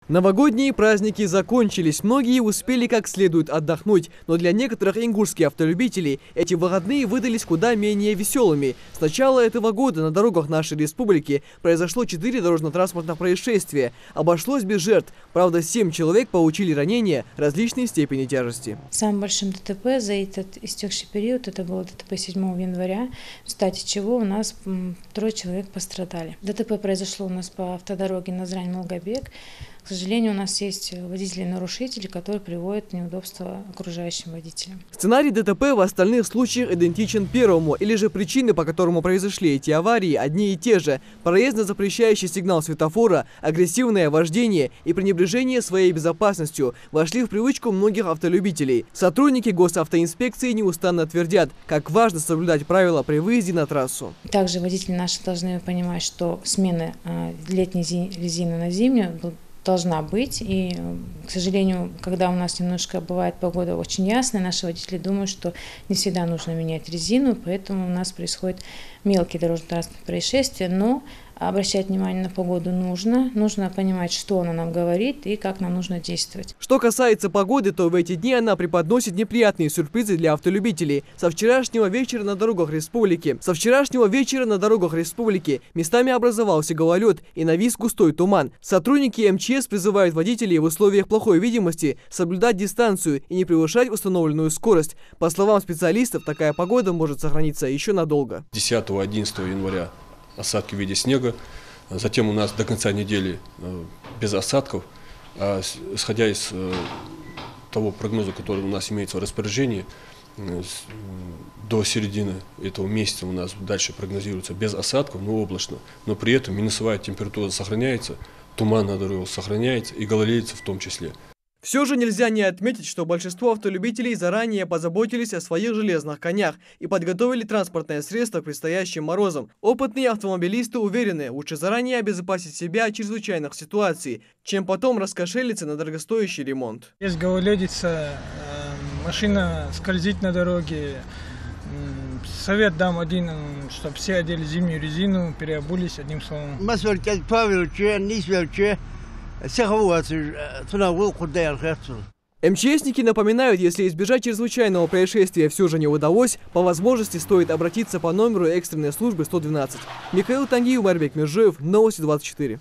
Новогодние праздники закончились, многие успели как следует отдохнуть, но для некоторых ингушских автолюбителей эти выходные выдались куда менее веселыми. С начала этого года на дорогах нашей республики произошло 4 дорожно-транспортных происшествия. Обошлось без жертв, правда 7 человек получили ранения различной степени тяжести. Самым большим ДТП за этот истекший период, это было ДТП 7 января, в результате чего у нас 3 человек пострадали. ДТП произошло у нас по автодороге Назрань-Малгобек. К сожалению, у нас есть водители-нарушители, которые приводят неудобства окружающим водителям. Сценарий ДТП в остальных случаях идентичен первому, или же причины, по которому произошли эти аварии, одни и те же. Проездно-запрещающий сигнал светофора, агрессивное вождение и пренебрежение своей безопасностью вошли в привычку многих автолюбителей. Сотрудники госавтоинспекции неустанно твердят, как важно соблюдать правила при выезде на трассу. Также водители наши должны понимать, что смена летней резины на зимнюю должна быть. И, к сожалению, когда у нас немножко бывает погода очень ясная, наши водители думают, что не всегда нужно менять резину, поэтому у нас происходят мелкие дорожно-транспортные происшествия, но обращать внимание на погоду нужно понимать, что она нам говорит и как нам нужно действовать. Что касается погоды, то в эти дни она преподносит неприятные сюрпризы для автолюбителей. Со вчерашнего вечера на дорогах республики местами образовался гололед и навис густой туман. Сотрудники МЧС призывают водителей в условиях плохой видимости соблюдать дистанцию и не превышать установленную скорость. По словам специалистов, такая погода может сохраниться еще надолго. 10-11 января осадки в виде снега, затем у нас до конца недели без осадков, исходя из того прогноза, который у нас имеется в распоряжении, до середины этого месяца у нас дальше прогнозируется без осадков, но облачно, но при этом минусовая температура сохраняется, туман на дорогах сохраняется и гололедица в том числе. Все же нельзя не отметить, что большинство автолюбителей заранее позаботились о своих железных конях и подготовили транспортное средство к предстоящим морозам. Опытные автомобилисты уверены, лучше заранее обезопасить себя от чрезвычайных ситуаций, чем потом раскошелиться на дорогостоящий ремонт. Есть гололедица, машина скользит на дороге. Совет дам один, чтобы все одели зимнюю резину, переобулись, одним словом. МЧСники напоминают, если избежать чрезвычайного происшествия все же не удалось, по возможности стоит обратиться по номеру экстренной службы 112. Михаил Тангиев, Марбек Межиев, Новости 24.